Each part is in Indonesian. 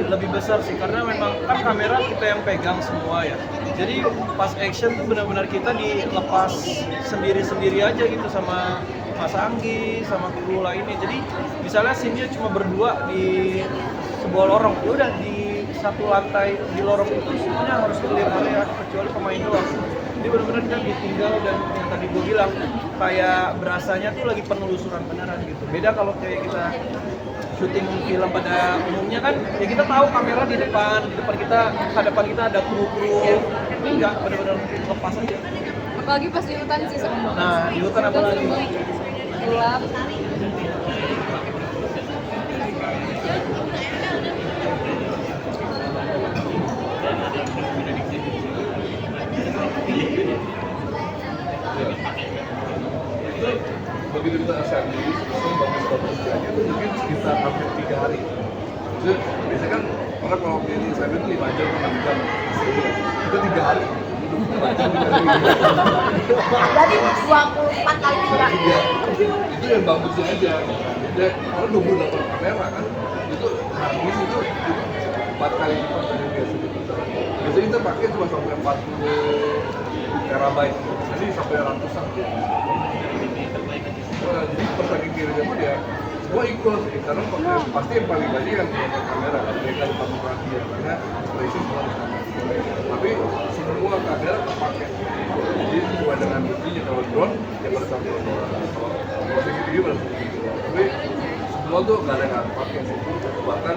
lebih besar sih, karena memang kan kamera kita yang pegang semua ya. Jadi pas action tuh benar-benar kita dilepas sendiri-sendiri aja gitu sama Mas Anggi, sama kru lainnya. Jadi misalnya scene-nya cuma berdua di sebuah lorong, ya udah di satu lantai di lorong itu semuanya harus clear area kecuali pemain doang. Jadi benar-benar kita ditinggal, dan yang tadi gue bilang kayak berasanya tuh lagi penelusuran beneran gitu. Beda kalau kayak kita syuting film pada umumnya kan ya kita tahu kamera di depan kita, hadapan kita ada kru-kru. Ini enggak, benar-benar lepas aja. Apalagi pas di hutan sih sebenarnya. Nah, di hutan apa lagi? Gelap. Begitu kita assembly, itu bagus-bagus aja itu mungkin sekitar hampir 3 hari. Itu biasanya kan orang kalau ini assembly itu 5 jam, 6 jam. Itu 3 hari. Berarti 24 kali gerak. Iya, itu yang bagusnya aja. Dan kalau 28 kamera kan, itu habis itu 4 kali lipat dari biasa. Biasanya kita pakai cuma sampai 40 terabyte. Jadi sampai ratusan. Nah, jadi persagi kirinya pun ya semua ikut, karena pasti yang paling banyak yang punya kamera kan, mereka fotografi ya, karena racing semua di sana. Tapi semua kamera terpakai, jadi sesuai dengan buktinya. Kalau drone ya pada satu, kalau posisi video pada satu. Tapi semua tuh nggak ada yang pakai sih, bahkan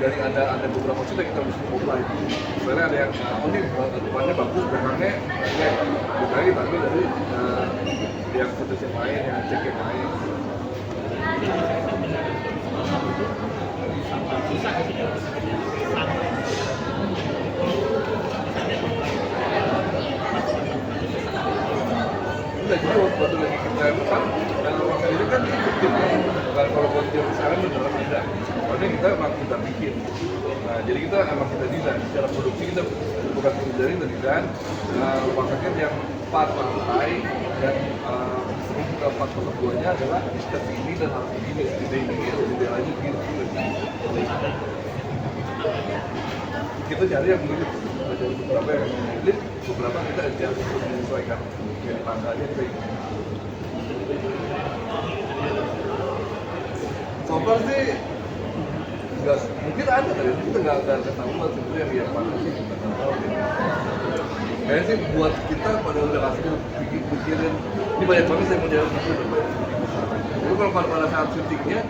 dari ada beberapa cerita kita harus offline. Misalnya ada yang ini depannya bagus, belakangnya belakangnya diambil dari yang footage yang lain, yang cek yang lain. Udah, jadi waktu lagi kita pesan, ini kan bukan kalau buat jam sekarang beneran ada. Karena kita emang kita bikin. Nah, jadi kita emang kita desain. Secara produksi kita bukan dari kita desain. Paketnya yang 4 lantai dan kita 4/2-nya adalah kesini dan harus begini, gede lagi gitu. Kita cari yang mirip, kita cari beberapa yang mirip, beberapa kita adjust untuk menyesuaikan yang tangganya kayak gitu. So far sih nggak, mungkin ada tadi, kita nggak ketahuan sebenarnya yang mana sih, kita nggak tahu ya. Kayaknya sih buat kita pada udah kasih pikirin, ini banyak banget saya mau jawab gitu. Jadi kalau pada saat syutingnya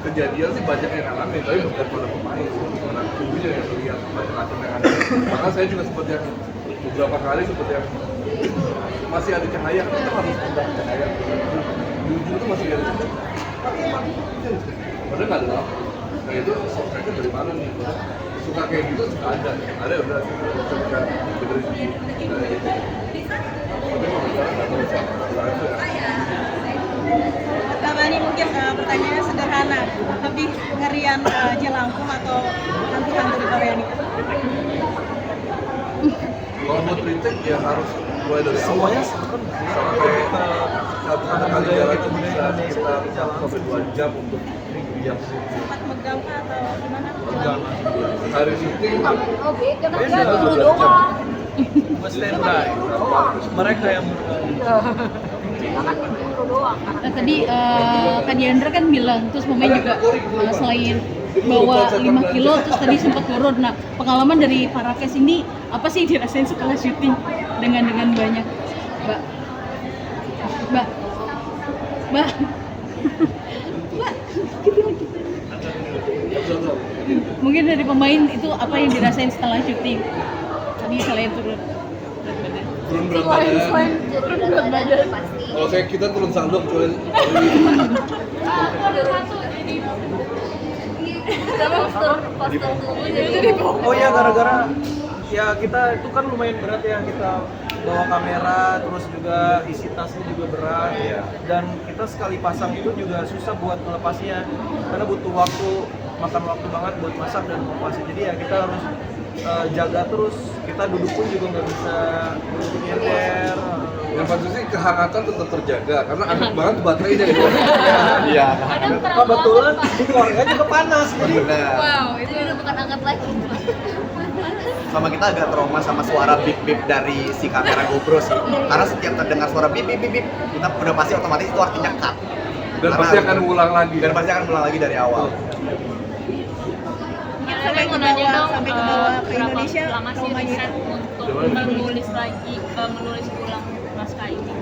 kejadian sih banyak yang ngalamin, tapi bukan pada pemain, karena tubuhnya yang terlihat macam-macam yang ada. Maka saya juga seperti yang beberapa kali seperti yang masih ada cahaya, kita harus pindah cahaya. Di ujung itu masih ada cahaya. Padahal nggak ada apa. Nah itu software-nya dari mana nih? Suka kayak gitu suka ada udah suka benerin gitu. Tapi kalau sekarang nggak tahu siapa. Kak Mani, mungkin pertanyaannya sederhana, lebih ngerian jelangkung atau hantu-hantu di Korea ini? Kalau buat retake ya harus mulai dari awal sampai satu kali jalan itu bisa sekitar 1-2 jam untuk biar Sempat megang kah atau gimana? hari syuting Oh beda, kan Beda. dia dulu doang. Standby. Mereka yang Nah, tadi Kak Diandra kan bilang, terus Momen juga selain bawa 5 kilo, terus tadi sempat turun. Nah, pengalaman dari para cast ini apa sih dirasain setelah syuting dengan banyak, Mbak? Mbak, Mbak, Mbak, gitu lagi. Mungkin dari pemain itu apa yang dirasain setelah syuting? Tadi selain turun berat badan. turun berat badan. Pasti. Kalau kita turun saldo kecuali Ada satu ini. Postur tubuhnya. oh ya, gara-gara ya kita itu kan lumayan berat ya, kita bawa kamera, terus juga isi tasnya juga berat ya. Dan kita sekali pasang itu juga susah buat melepasnya, karena butuh makan waktu banget buat masak dan melepasnya. Jadi ya kita harus jaga terus, kita duduk pun juga nggak bisa nyender, Yang pasti sih kehangatan tetap terjaga karena anget banget baterainya gitu. Iya. Kebetulan di keluarga juga panas, jadi Benar. Wow, itu udah bukan angkat lagi. Sama kita agak trauma sama suara bip bip dari si kamera GoPro sih. Karena setiap terdengar suara bip bip bip bip, kita udah pasti otomatis itu artinya cut. Dan pasti akan ulang lagi. Dan pasti akan ulang lagi dari awal. Mungkin sampai ke bawah, sampai ke bawah ke berapa Indonesia lama sih traumanya riset itu. untuk menulis lagi, menulis ulang naskah ini?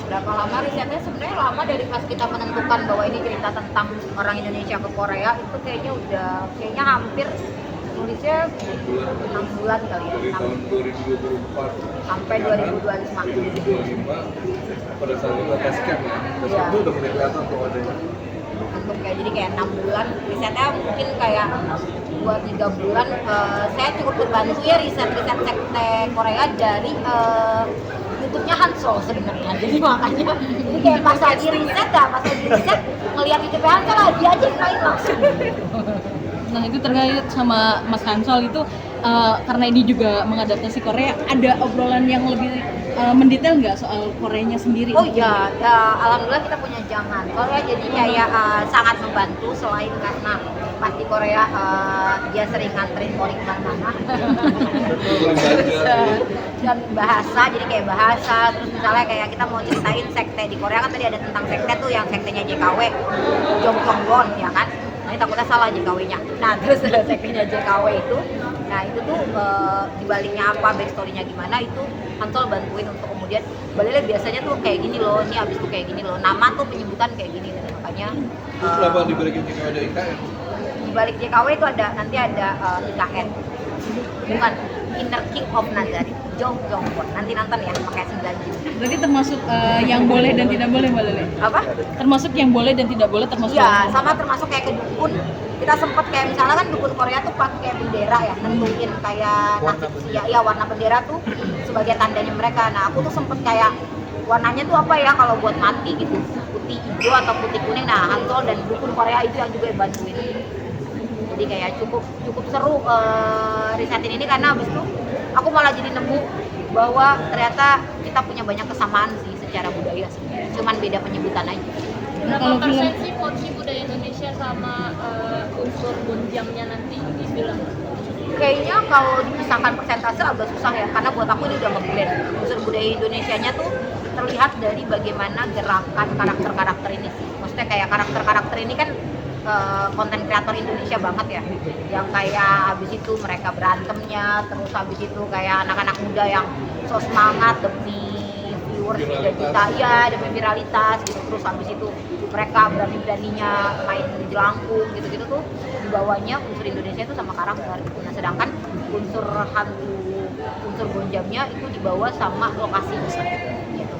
Berapa lama risetnya? Sebenarnya lama dari pas kita menentukan bahwa ini cerita tentang orang Indonesia ke Korea itu kayaknya hampir nulisnya 6 bulan kali ya, Dari 6 tahun 2024 sampai 2025. 2025 pada saat kita test camp ya. Test Iya. camp itu udah mulai kelihatan tuh adanya. Untuk jadi kayak 6 bulan risetnya mungkin kayak 2-3 bulan. Saya cukup terbantu ya riset sekte Korea dari YouTube-nya Hansol sebenarnya. Jadi makanya jadi kayak pas lagi riset ngelihat YouTube Hansol lah, dia aja yang main langsung. Nah itu terkait sama Mas Hansol itu karena ini juga mengadaptasi Korea, ada obrolan yang lebih mendetail nggak soal Koreanya sendiri? Oh iya, alhamdulillah kita punya jangan Korea, jadi kayak sangat membantu selain karena pas di Korea dia sering nganterin Korea kemana-mana dan bahasa, jadi kayak bahasa, terus misalnya kayak kita mau ceritain sekte di Korea kan tadi ada tentang sekte tuh yang sektenya JKW, Jongkyongwon ya kan. Nah ini takutnya salah JKW-nya. Nah terus sektenya JKW itu, nah itu tuh dibaliknya apa, backstory-nya gimana itu Hansol bantuin untuk kemudian baliknya biasanya tuh kayak gini loh, ini abis tuh kayak gini loh, nama tuh penyebutan kayak gini, makanya Terus kenapa dibalikin jika ada IKN? di balik JKW itu nanti ada IKN, bukan Inner King of Nazareth, Jongkyongwon. Nanti nonton ya pakai 9 jam. Berarti termasuk yang boleh dan tidak boleh Mbak Lele? Apa? Termasuk yang boleh dan tidak boleh termasuk Iya, sama termasuk kayak ke dukun. Kita sempet kayak misalnya kan dukun Korea tuh pakai bendera ya, nentuin kayak warna bendera tuh sebagai tandanya mereka. Nah aku tuh sempet kayak warnanya tuh apa ya kalau buat mati gitu, putih hijau atau putih kuning. Nah Hansol dan dukun Korea itu yang juga bantuin. Jadi kayak cukup seru risetin ini karena abis itu aku malah jadi nemu bahwa ternyata kita punya banyak kesamaan sih secara budaya sebenarnya, cuman beda penyebutan aja. Nah, Berapa kalau persen film sih porsi budaya Indonesia sama unsur bonjamnya nanti di film? Kayaknya kalau dipisahkan persentase agak susah ya, karena buat aku ini udah ngeblend. Unsur budaya Indonesianya tuh terlihat dari bagaimana gerakan karakter-karakter ini sih. Maksudnya kayak karakter-karakter ini kan konten kreator Indonesia banget ya, yang kayak habis itu mereka berantemnya, terus habis itu kayak anak-anak muda yang so semangat demi viewers 3 juta ya, demi viralitas gitu, terus habis itu mereka berani-beraninya main jelangkung gitu-gitu tuh dibawanya unsur Indonesia itu sama karakter. Nah sedangkan unsur hantu, unsur bonjamnya itu dibawa sama lokasi gitu.